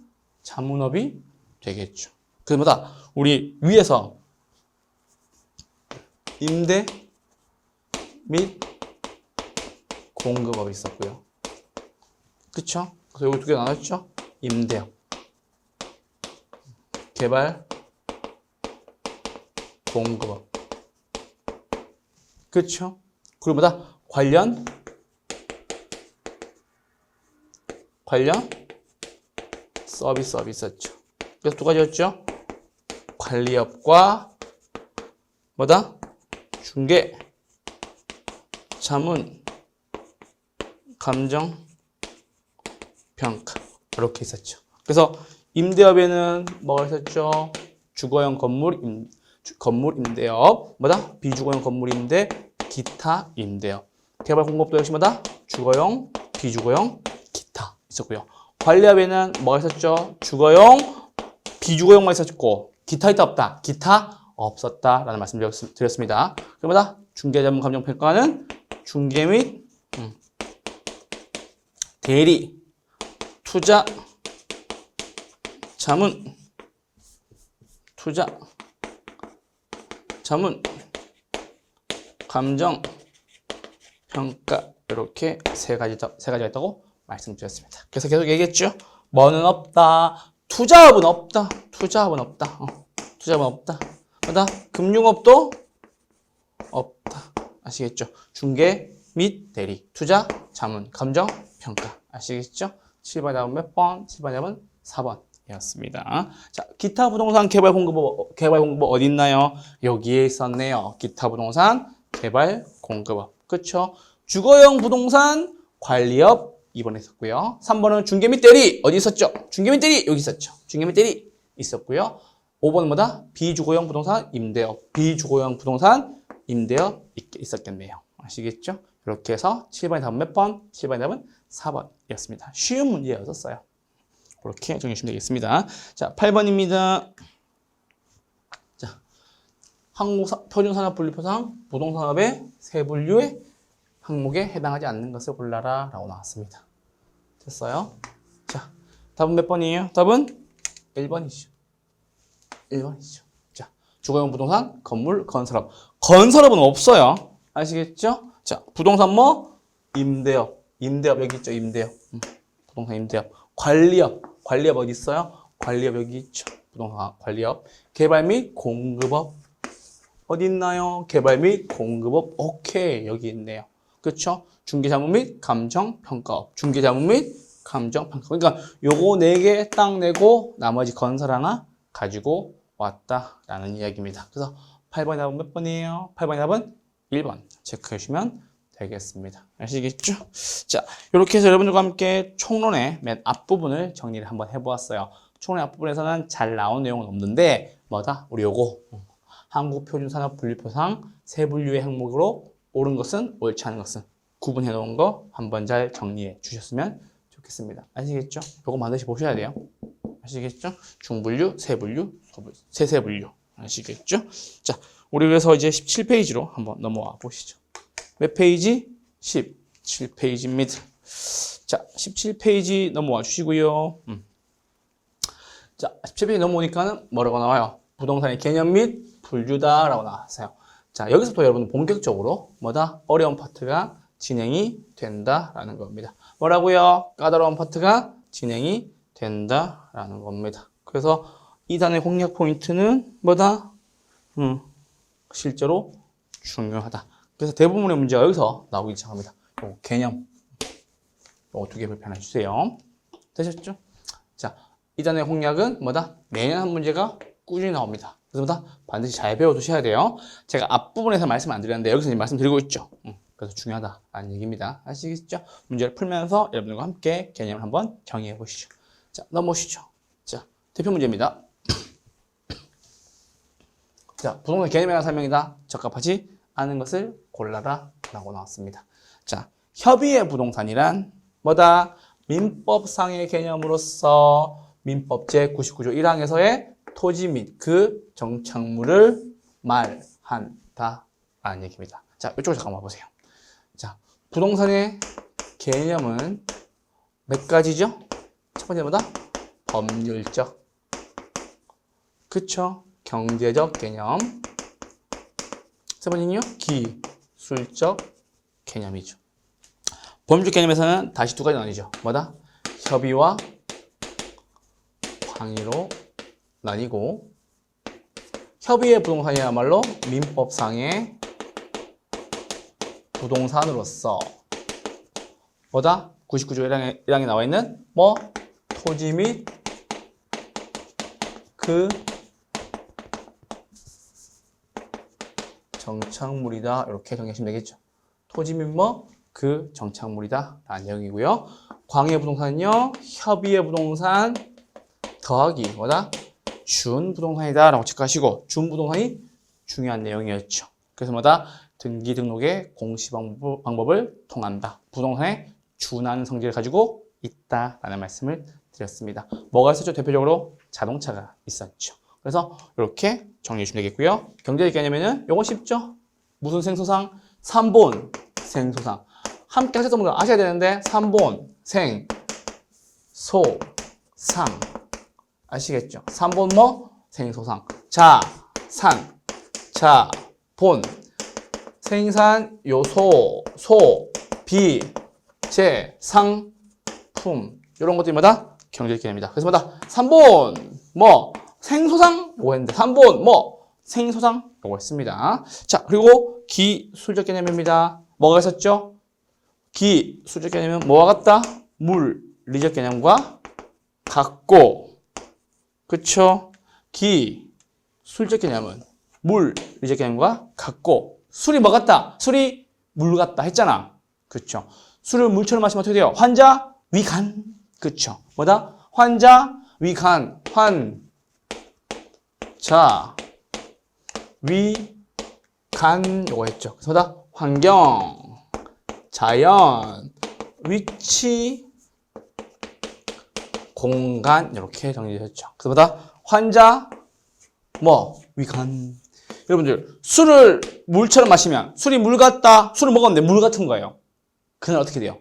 자문업이 되겠죠. 그래서 뭐다? 우리 위에서 임대 및 공급업이 있었고요. 그쵸? 그래서 여기 두 개 나눴죠? 임대업, 개발, 공급업. 그쵸? 그리고 뭐다? 관련 서비스업이 있었죠. 그래서 두 가지였죠? 관리업과 뭐다? 중개, 자문, 감정, 평가 이렇게 있었죠. 그래서 임대업에는 뭐가 있었죠? 주거용 건물 임대업, 뭐다? 비주거용 건물 임대, 기타 임대업. 개발 공급도 역시 뭐다? 주거용, 비주거용, 기타 있었고요. 관리업에는 뭐가 있었죠? 주거용, 비주거용만 있었고 기타 있다 없다? 기타 없었다라는 말씀 드렸습니다. 그럼 뭐다? 중개 자문 감정 평가는 중개 및 대리, 투자, 자문, 감정, 평가 이렇게 세 가지가 있다고 말씀드렸습니다. 그래서 계속 얘기했죠. 뭐는 없다. 투자업은 없다. 투자업은 없다. 뭐다? 금융업도 없다. 아시겠죠? 중개 및 대리, 투자, 자문, 감정, 평가. 아시겠죠? 7번 답은 몇 번? 7번 답은 4번이었습니다. 자, 기타 부동산 개발 공급업 어디 있나요? 여기에 있었네요. 기타 부동산 개발 공급업. 그쵸? 주거용 부동산 관리업 2번에 있었고요. 3번은 중개 및 대리 어디 있었죠? 중개 및 대리 여기 있었죠. 중개 및 대리 있었고요. 5번은 뭐다? 비주거용 부동산 임대업. 비주거용 부동산 임대업 있었겠네요. 아시겠죠? 이렇게 해서 7번의 답은 몇 번? 7번의 답은 4번이었습니다. 쉬운 문제였었어요. 그렇게 정리하시면 되겠습니다. 자, 8번입니다. 자, 한국표준산업분류표상 부동산업의 세 분류의 항목에 해당하지 않는 것을 골라라 라고 나왔습니다. 됐어요? 자, 답은 몇 번이에요? 답은 1번이죠. 1번이죠. 자, 주거용 부동산, 건물, 건설업. 건설업은 없어요. 아시겠죠? 자, 부동산 뭐? 임대업. 임대업 여기 있죠, 임대업. 부동산 임대업. 관리업. 관리업 어디 있어요? 관리업 여기 있죠. 부동산 관리업. 개발 및 공급업. 어디 있나요? 개발 및 공급업. 오케이, 여기 있네요. 그렇죠? 중개자문 및 감정평가업. 중개자문 및 감정평가. 그러니까 요거 4개 딱 내고 나머지 건설 하나 가지고 왔다라는 이야기입니다. 그래서 8번의 답은 몇 번이에요? 8번의 답은 1번 체크해 주시면 되겠습니다. 아시겠죠? 자, 이렇게 해서 여러분들과 함께 총론의 맨 앞부분을 정리를 한번 해보았어요. 총론 앞부분에서는 잘 나온 내용은 없는데 뭐다? 우리 요거 한국표준산업분류표상 세 분류의 항목으로 옳은 것은 옳지 않은 것은 구분해 놓은 거 한번 잘 정리해 주셨으면 좋겠습니다. 아시겠죠? 요거 반드시 보셔야 돼요. 아시겠죠? 중분류, 세분류, 세세분류. 아시겠죠? 자, 우리 그래서 이제 17페이지로 한번 넘어와 보시죠. 몇 페이지? 17페이지입니다. 자, 17페이지 넘어와 주시고요. 자, 17페이지 넘어오니까는 뭐라고 나와요? 부동산의 개념 및 분류다라고 나왔어요. 자, 여기서부터 여러분 본격적으로 뭐다? 어려운 파트가 진행이 된다라는 겁니다. 뭐라고요? 까다로운 파트가 진행이 된다라는 겁니다. 그래서 이 단의 공략 포인트는 뭐다? 실제로 중요하다. 그래서 대부분의 문제가 여기서 나오기 시작합니다. 요 개념 요 2개 불편해 주세요. 되셨죠? 자, 이 단의 공략은 뭐다? 매년 한 문제가 꾸준히 나옵니다. 그래서 뭐다? 반드시 잘 배워두셔야 돼요. 제가 앞부분에서 말씀 안 드렸는데 여기서 이제 말씀드리고 있죠. 그래서 중요하다라는 얘기입니다. 아시겠죠? 문제를 풀면서 여러분들과 함께 개념을 한번 정의해 보시죠. 자, 넘어오시죠. 자, 대표 문제입니다. 자, 부동산 개념에 대한 설명이다. 적합하지 않은 것을 골라라 라고 나왔습니다. 자, 협의의 부동산이란 뭐다? 민법상의 개념으로서 민법 제99조 1항에서의 토지 및 그 정착물을 말한다 라는 얘기입니다. 자, 이쪽으로 잠깐만 보세요. 자, 부동산의 개념은 몇 가지죠? 첫 번째 뭐다? 법률적. 그쵸? 경제적 개념. 세 번째는요? 기술적 개념이죠. 법률적 개념에서는 다시 2가지 나뉘죠. 뭐다? 협의와 광의로 나뉘고, 협의의 부동산이야말로 민법상의 부동산으로서 뭐다? 99조 1항에 나와 있는 뭐? 토지 및 그 정착물이다. 이렇게 정리하시면 되겠죠. 토지 및 뭐? 그 정착물이다. 라는 내용이고요. 광의의 부동산은요. 협의의 부동산 더하기 뭐다? 준부동산이다. 라고 체크하시고 준부동산이 중요한 내용이었죠. 그래서 뭐다? 등기 등록의 공시 방법을 통한다. 부동산의 준하는 성질을 가지고 있다라는 말씀을 드렸습니다. 뭐가 있었죠? 대표적으로 자동차가 있었죠. 그래서 이렇게 정리해 주시면 되겠고요. 경제적 개념에는 요거 쉽죠? 무슨 생소상? 삼본 생소상. 함께 하셨던 분들 아셔야 되는데 삼본 생 소 상 아시겠죠? 삼본 뭐? 생소상. 자, 산, 자, 본 생산 요소, 소, 비, 재, 상, 품 이런 것들이 뭐다? 경제적 개념이다. 그래서 뭐다? 삼본 뭐? 생소상 요거 했는데 삼본 뭐? 생소상 요거 했습니다. 자, 그리고 기술적 개념입니다. 뭐가 있었죠? 기술적 개념은 뭐와 같다? 물리적 개념과 같고, 그쵸? 기술적 개념은 물리적 개념과 같고, 술이 뭐 같다? 술이 물 같다 했잖아. 그쵸? 술을 물처럼 마시면 어떻게 돼요? 환자 위간. 그쵸? 뭐다? 환자 위간. 환자 위간 요거 했죠. 그래서 뭐다? 환경, 자연, 위치, 공간 이렇게 정리되었죠. 그래서 뭐다? 환자 뭐 위간. 여러분들 술을 물처럼 마시면 술이 물 같다. 술을 먹었는데 물 같은 거예요. 그날 어떻게 돼요?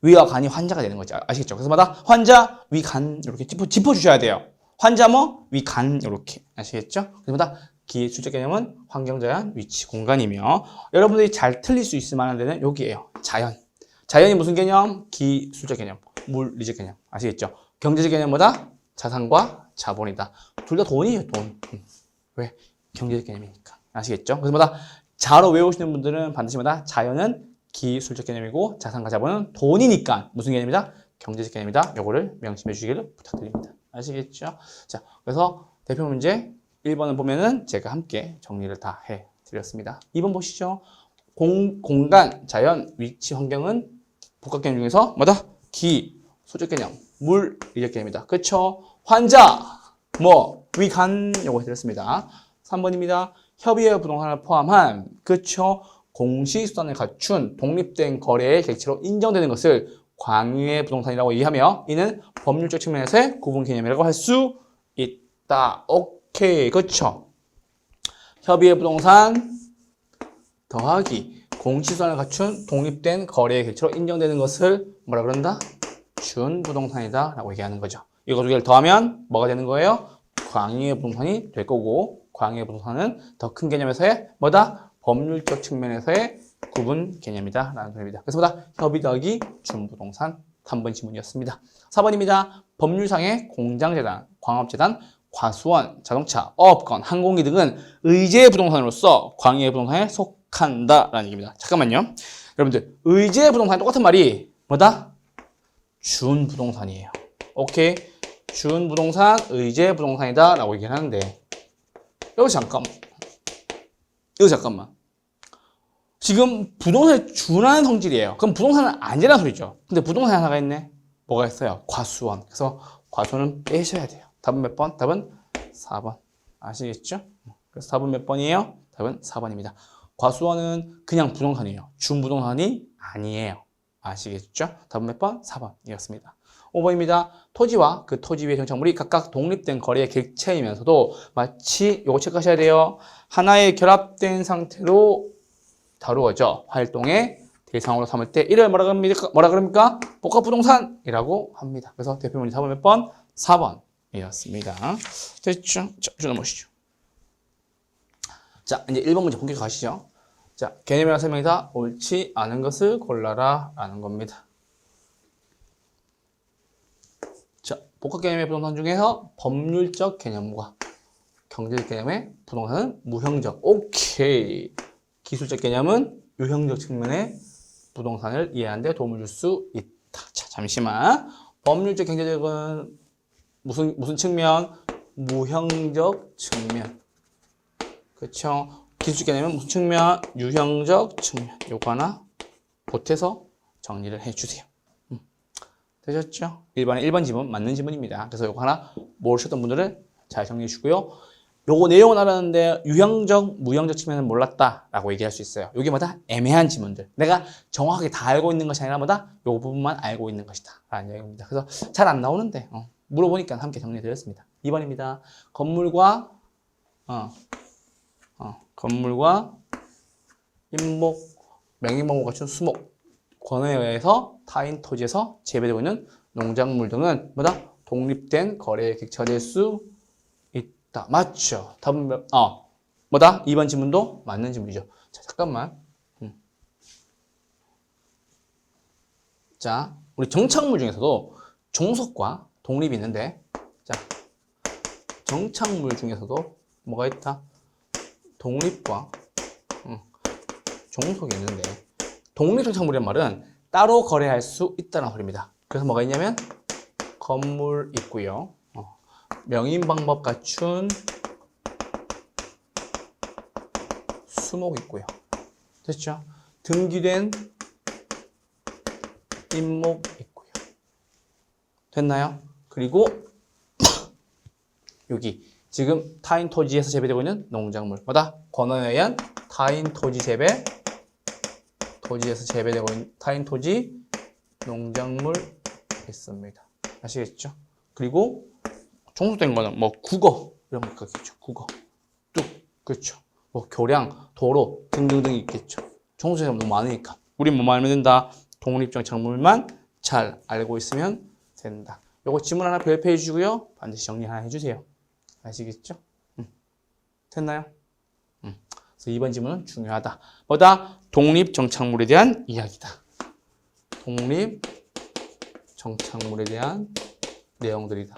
위와 간이 환자가 되는 거죠. 아시겠죠? 그래서 뭐다? 환자 위간 이렇게 짚어주셔야 돼요. 환자 뭐 위간 이렇게 아시겠죠? 그래서 뭐다? 기술적 개념은 환경, 자연, 위치, 공간이며 여러분들이 잘 틀릴 수 있을 만한 데는 여기에요. 자연. 자연이 무슨 개념? 기술적 개념, 물리적 개념. 아시겠죠? 경제적 개념보다 자산과 자본이다. 둘 다 돈이에요, 돈. 왜? 경제적 개념이니까. 아시겠죠? 그래서 뭐다? 자로 외우시는 분들은 반드시 뭐다? 자연은 기술적 개념이고 자산과 자본은 돈이니까 무슨 개념이다? 경제적 개념이다. 요거를 명심해 주시기를 부탁드립니다. 아시겠죠? 자, 그래서 대표 문제 1번을 보면은 제가 함께 정리를 다 해드렸습니다. 2번 보시죠. 공간, 자연, 위치, 환경은 복합 개념 중에서 뭐다? 기술적 개념, 물리적 개념이다. 그쵸? 환자, 위간 요거 해드렸습니다. 3번입니다. 협의의 부동산을 포함한 그쵸? 공시수단을 갖춘 독립된 거래의 객체로 인정되는 것을 광유의 부동산이라고 이해하며 이는 법률적 측면에서의 구분 개념이라고 할 수 있다. 오케이, 그쵸? 협의의 부동산 더하기 공시수단을 갖춘 독립된 거래의 객체로 인정되는 것을 뭐라 그런다? 준부동산이다 라고 얘기하는 거죠. 이거 두 개를 더하면 뭐가 되는 거예요? 광유의 부동산이 될 거고 광유의 부동산은 더 큰 개념에서의 뭐다? 법률적 측면에서의 구분 개념이다 라는 소리입니다. 그래서 뭐다? 협의 더하기 준부동산 3번 지문이었습니다. 4번입니다. 법률상의 공장재단, 광업재단, 과수원, 자동차, 어업권, 항공기 등은 의제의 부동산으로서 광유의 부동산에 속한다 라는 얘기입니다. 잠깐만요. 여러분들 의제의 부동산이 똑같은 말이 뭐다? 준부동산이에요. 오케이? 준부동산, 의제 부동산이다 라고 얘기를 하는데 여기서 잠깐만. 지금 부동산에 준하는 성질이에요. 그럼 부동산은 아니라는 소리죠. 근데 부동산 하나가 있네. 뭐가 있어요? 과수원. 그래서 과수원은 빼셔야 돼요. 답은 몇 번? 답은 4번. 아시겠죠? 그래서 답은 몇 번이에요? 답은 4번입니다. 과수원은 그냥 부동산이에요. 준부동산이 아니에요. 아시겠죠? 답은 몇 번? 4번이었습니다. 5번입니다. 토지와 그 토지 위의 정착물이 각각 독립된 거래의 객체이면서도 마치 요거 체크하셔야 돼요. 하나의 결합된 상태로 다루어져 활동의 대상으로 삼을 때 이를 뭐라 그럽니까? 복합부동산이라고 합니다. 그래서 대표 문제 4번 몇 번? 4번이었습니다. 됐죠? 자, 넘어오시죠. 자, 이제 1번 문제 본격 가시죠. 자, 개념이나 설명이다. 옳지 않은 것을 골라라 라는 겁니다. 자, 복합 개념의 부동산 중에서 법률적 개념과 경제적 개념의 부동산은 무형적. 오케이. 기술적 개념은 유형적 측면의 부동산을 이해하는 데 도움을 줄 수 있다. 자, 잠시만. 법률적 경제적은 무슨 측면? 무형적 측면. 그렇죠? 기술적 개념은 무슨 측면? 유형적 측면. 요거 하나 보태서 정리를 해주세요. 되셨죠? 1번 지문 맞는 지문입니다. 그래서 요거 하나 모르셨던 분들은 잘 정리해 주고요. 요거 내용은 알았는데 유형적, 무형적 측면은 몰랐다라고 얘기할 수 있어요. 요게 뭐다? 애매한 지문들. 내가 정확하게 다 알고 있는 것이 아니라 뭐다? 요 부분만 알고 있는 것이다 라는 얘기입니다. 그래서 잘 안 나오는데 물어보니까 함께 정리해 드렸습니다. 2번입니다. 건물과 임목, 명의목목 갖춘 수목, 권한에 의해서 타인 토지에서 재배되고 있는 농작물 등은 뭐다? 독립된 거래의 객체가 될 수 있다. 맞죠? 답은 뭐다? 2번 지문도 맞는 지문이죠. 자, 잠깐만. 자, 우리 정착물 중에서도 종속과 독립이 있는데, 자, 정착물 중에서도 뭐가 있다? 독립과 종속이 있는데, 독립 정착물이란 말은 따로 거래할 수 있다는 소리입니다. 그래서 뭐가 있냐면 건물 있고요. 명인 방법 갖춘 수목 있고요. 됐죠? 등기된 임목 있고요. 됐나요? 그리고 여기 지금 타인 토지에서 재배되고 있는 농작물 뭐다? 권한에 의한 타인 토지 재배 토지에서 재배되고 있는 타인 토지 농작물 있습니다. 아시겠죠? 그리고 종속된 거는 뭐 국어 이런 거 있겠죠. 국어, 뚝, 그렇죠. 뭐 교량, 도로 등등등 있겠죠. 종속이 너무 많으니까 우리 뭐만 알면 된다. 독립정착물만 잘 알고 있으면 된다. 요거 지문 하나 별표해 주고요. 반드시 정리 하나 해주세요. 아시겠죠? 됐나요? 그래서 2번 지문은 중요하다. 뭐다? 독립정착물에 대한 이야기다. 독립정착물에 대한 내용들이다.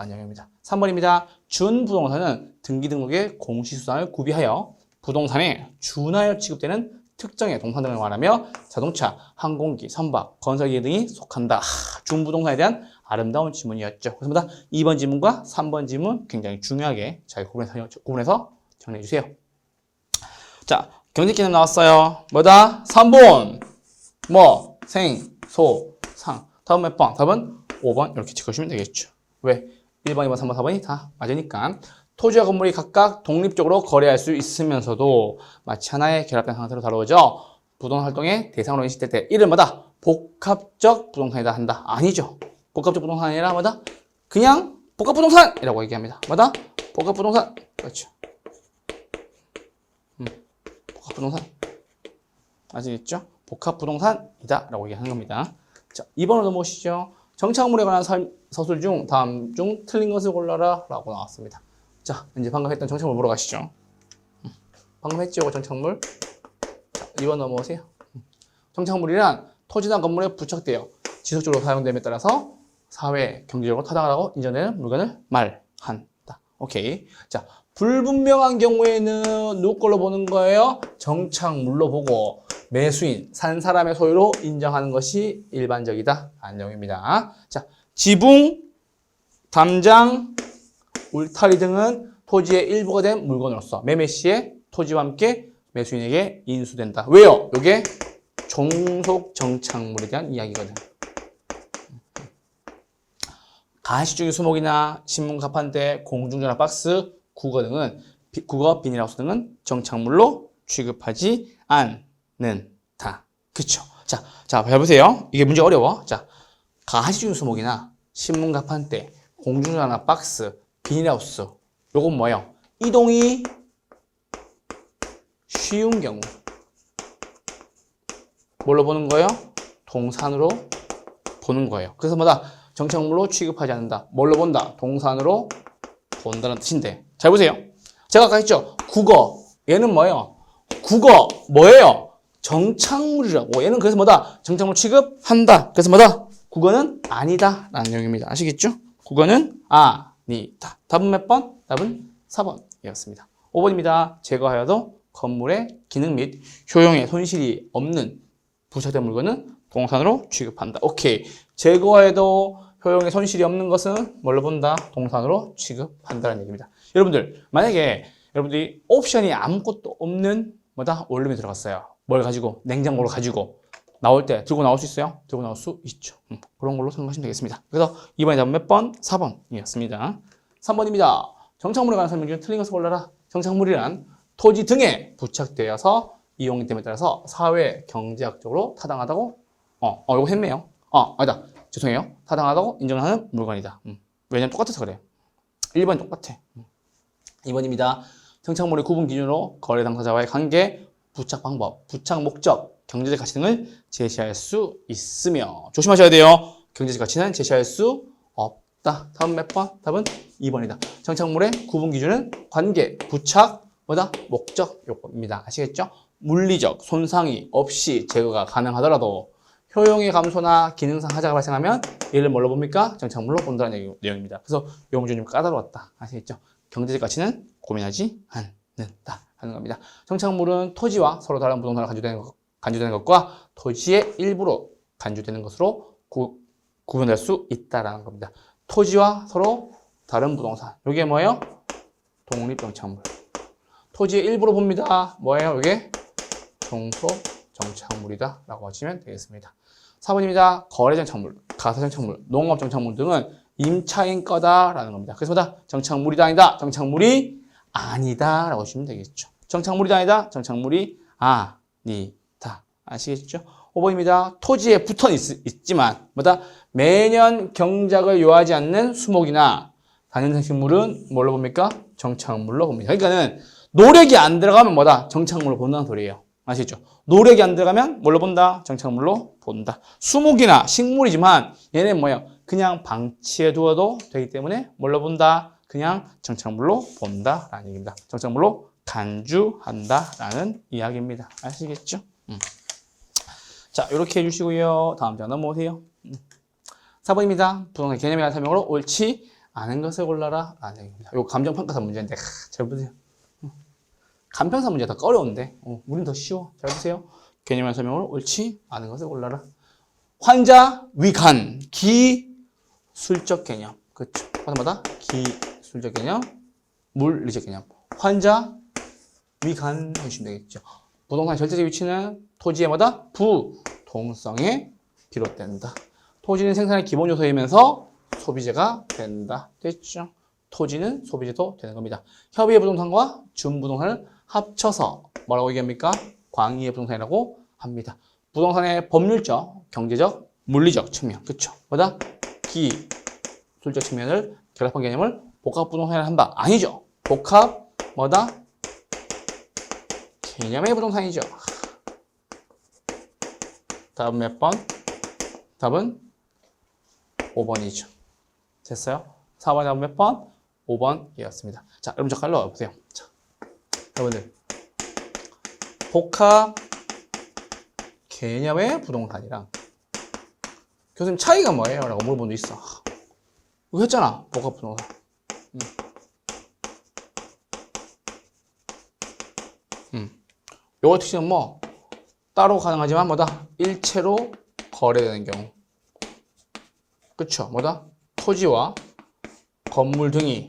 내용입니다. 3번입니다. 준부동산은 등기등록의 공시수단을 구비하여 부동산에 준하여 취급되는 특정의 동산 등을 말하며 자동차, 항공기, 선박, 건설기 등이 속한다. 준부동산에 대한 아름다운 지문이었죠. 그래서 뭐다? 2번 지문과 3번 지문 굉장히 중요하게 잘 구분해서 정리해 주세요. 자, 경제개념 나왔어요. 뭐다? 3번. 뭐? 생, 소, 상. 답은 몇 번? 답은 5번 이렇게 찍으시면 되겠죠. 왜? 1번, 2번, 3번, 4번이 다 맞으니까. 토지와 건물이 각각 독립적으로 거래할 수 있으면서도 마치 하나의 결합된 상태로 다루어져 부동산 활동의 대상으로 인식될 때 이를 뭐다? 복합적 부동산이다 한다. 아니죠. 복합적 부동산이 아니라 뭐다? 그냥 복합부동산이라고 얘기합니다. 뭐다? 복합부동산. 그렇죠. 복합부동산. 아시겠죠? 복합부동산이다 라고 얘기하는 겁니다. 자, 2번으로 넘어오시죠. 정착물에 관한 서술 중 다음 중 틀린 것을 골라라 라고 나왔습니다. 자, 이제 방금 했던 정착물 보러 가시죠. 방금 했죠, 정착물. 자, 2번 넘어오세요. 정착물이란 토지나 건물에 부착되어 지속적으로 사용됨에 따라서 사회, 경제적으로 타당하다고 인정되는 물건을 말한다. 오케이. 자, 불분명한 경우에는 누구 걸로 보는 거예요? 정착물로 보고 매수인, 산 사람의 소유로 인정하는 것이 일반적이다. 안녕입니다. 자, 지붕, 담장, 울타리 등은 토지의 일부가 된 물건으로서 매매 시에 토지와 함께 매수인에게 인수된다. 왜요? 이게 종속 정착물에 대한 이야기거든. 가시적인 수목이나 신문 가판대, 공중전화 박스, 국어 등은 국어 비닐하우스 등은 정착물로 취급하지 않는다. 그쵸? 자, 해보세요. 이게 문제 어려워. 자, 가시적인 수목이나 신문 가판대, 공중전화 박스, 비닐하우스. 요건 뭐예요? 이동이 쉬운 경우. 뭘로 보는 거예요? 동산으로 보는 거예요. 그래서 뭐다? 정착물로 취급하지 않는다. 뭘로 본다? 동산으로 본다는 뜻인데. 잘 보세요. 제가 아까 했죠? 국어. 얘는 뭐예요? 국어. 뭐예요? 정착물이라고. 얘는 그래서 뭐다? 정착물 취급한다. 그래서 뭐다? 국어는 아니다. 라는 내용입니다. 아시겠죠? 국어는 아니다. 답은 몇 번? 답은 4번이었습니다. 5번입니다. 제거하여도 건물의 기능 및 효용에 손실이 없는 부착된 물건은 동산으로 취급한다. 오케이. 제거해도 효용에 손실이 없는 것은 뭘로 본다? 동산으로 취급한다는 얘기입니다. 여러분들, 만약에 여러분들이 옵션이 아무것도 없는 뭐다? 원룸에 들어갔어요. 뭘 가지고? 냉장고를 가지고 나올 때 들고 나올 수 있어요? 들고 나올 수 있죠. 그런 걸로 생각하시면 되겠습니다. 그래서 이번에 답은 몇 번? 4번이었습니다. 3번입니다. 정착물에 관한 설명 중 틀린 것을 골라라. 정착물이란 토지 등에 부착되어서 이용됨에 따라서 사회, 경제학적으로 타당하다고 이거 했네요. 아니다. 죄송해요. 타당하다고 인정하는 물건이다. 왜냐면 똑같아서 그래요. 1번이 똑같아. 2번입니다. 정착물의 구분 기준으로 거래 당사자와의 관계, 부착 방법, 부착 목적, 경제적 가치 등을 제시할 수 있으며 조심하셔야 돼요. 경제적 가치는 제시할 수 없다. 다음 몇 번? 답은 2번이다. 정착물의 구분 기준은 관계, 부착, 뭐다? 목적 요건입니다. 아시겠죠? 물리적 손상이 없이 제거가 가능하더라도 효용의 감소나 기능상 하자가 발생하면 얘를 뭘로 봅니까? 정착물로 본다는 내용입니다. 그래서 이 문제 좀 까다로웠다. 아시겠죠? 경제적 가치는 고민하지 않는다 하는 겁니다. 정착물은 토지와 서로 다른 부동산을 간주되는 것과 토지의 일부로 간주되는 것으로 구분될 수 있다라는 겁니다. 토지와 서로 다른 부동산. 이게 뭐예요? 독립정착물. 토지의 일부로 봅니다. 뭐예요? 이게 종속 정착물이다 라고 하시면 되겠습니다. 4번입니다. 거래정착물, 가사정착물, 농업정착물 등은 임차인 거다라는 겁니다. 그래서 뭐다? 정착물이다 아니다. 정착물이 아니다 라고 하시면 되겠죠. 정착물이다 아니다. 정착물이 아니다. 아시겠죠? 5번입니다. 토지에 붙어 있지만 뭐다? 매년 경작을 요하지 않는 수목이나 단연생식물은 뭘로 봅니까? 정착물로 봅니다. 그러니까는 노력이 안 들어가면 뭐다? 정착물로 본다는 소리예요. 아시겠죠? 노력이 안 들어가면 뭘로 본다? 정착물로 본다. 수목이나 식물이지만 얘는 뭐예요? 그냥 방치해 두어도 되기 때문에 뭘로 본다? 그냥 정착물로 본다 라는 얘기입니다. 정착물로 간주한다라는 이야기입니다. 아시겠죠? 자, 이렇게 해주시고요. 다음 장 넘어오세요. 4번입니다. 부동산 개념에 대한 설명으로 옳지 않은 것을 골라라 라는 얘기입니다. 이거 감정평가사 문제인데 잘 보세요. 감평사 문제 더 어려운데 우린 더 쉬워. 잘 보세요. 개념에 대한 설명으로 옳지 않은 것을 골라라. 환자, 위간, 기술적 개념. 그렇죠. 마다 기술적 개념, 물리적 개념. 환자, 위간 해주시면 되겠죠. 부동산의 절대적 위치는 토지의 마다 부동성에 비롯된다. 토지는 생산의 기본 요소이면서 소비재가 된다. 됐죠? 토지는 소비재도 되는 겁니다. 협의의 부동산과 준부동산을 합쳐서 뭐라고 얘기합니까? 광의의 부동산이라고 합니다. 부동산의 법률적, 경제적, 물리적 측면. 그쵸? 뭐다? 기술적 측면을 결합한 개념을 복합부동산이라 한다. 아니죠. 복합, 뭐다? 개념의 부동산이죠. 답은 몇 번? 답은 5번이죠. 됐어요? 4번이 답은 몇 번? 5번이었습니다. 자, 여러분 저 깔로 보세요. 자, 여러분들 복합 개념의 부동산이랑 교수님 차이가 뭐예요? 라고 물어본 적 있어. 이거 했잖아. 복합 부동산. 요거 특징은 뭐 따로 가능하지만 뭐다? 일체로 거래되는 경우. 그쵸? 뭐다? 토지와 건물 등이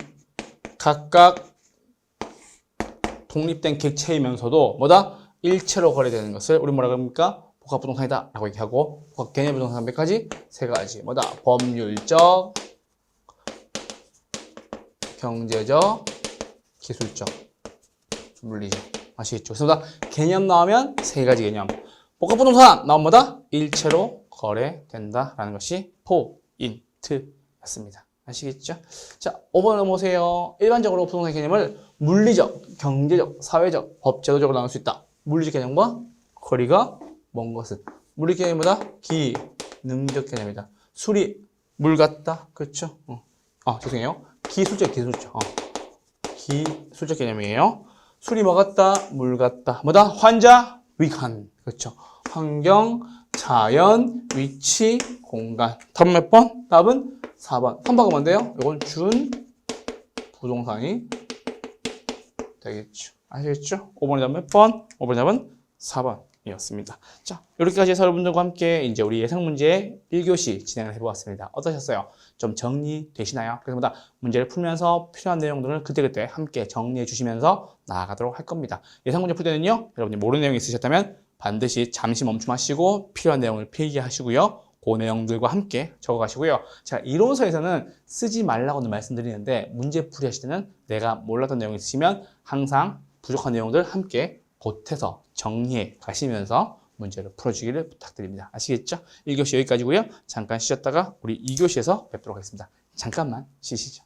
각각 독립된 객체이면서도 뭐다? 일체로 거래되는 것을 우리 뭐라 그럽니까? 복합부동산이다 라고 얘기하고 복합 개념 부동산 몇 가지? 세 가지. 뭐다? 법률적, 경제적, 기술적, 물리적. 아시겠죠? 그래서 뭐다? 개념 나오면 세 가지 개념. 복합부동산 나오면 뭐다? 일체로 거래된다라는 것이 포인트였습니다. 아시겠죠? 자, 5번 넘어오세요. 일반적으로 부동산 개념을 물리적, 경제적, 사회적, 법제도적으로 나눌 수 있다. 물리적 개념과 거리가 먼 것은. 물리적 개념보다 기능적 개념이다. 술이 물 같다. 그렇죠? 죄송해요. 기술적. 기술적 개념이에요. 술이 뭐 같다? 물 같다. 뭐다? 환자, 위간. 그렇죠. 환경, 자연, 위치, 공간. 답은 몇 번? 답은 4번. 선박은 뭔데요? 이건 준 부동산이 되겠죠. 아시겠죠? 5번의 답은 몇 번? 5번의 답은 4번이었습니다. 자, 이렇게까지 해서 여러분들과 함께 이제 우리 예상문제 1교시 진행을 해보았습니다. 어떠셨어요? 좀 정리되시나요? 그래서 뭐다? 문제를 풀면서 필요한 내용들을 그때그때 함께 정리해 주시면서 나아가도록 할 겁니다. 예상문제 풀 때는요, 여러분이 모르는 내용이 있으셨다면 반드시 잠시 멈춤하시고 필요한 내용을 필기하시고요. 그 내용들과 함께 적어가시고요. 자, 이론서에서는 쓰지 말라고는 말씀드리는데 문제 풀이 하실 때는 내가 몰랐던 내용이 있으시면 항상 부족한 내용들 함께 보태서 정리해 가시면서 문제를 풀어주기를 부탁드립니다. 아시겠죠? 1교시 여기까지고요. 잠깐 쉬었다가 우리 2교시에서 뵙도록 하겠습니다. 잠깐만 쉬시죠.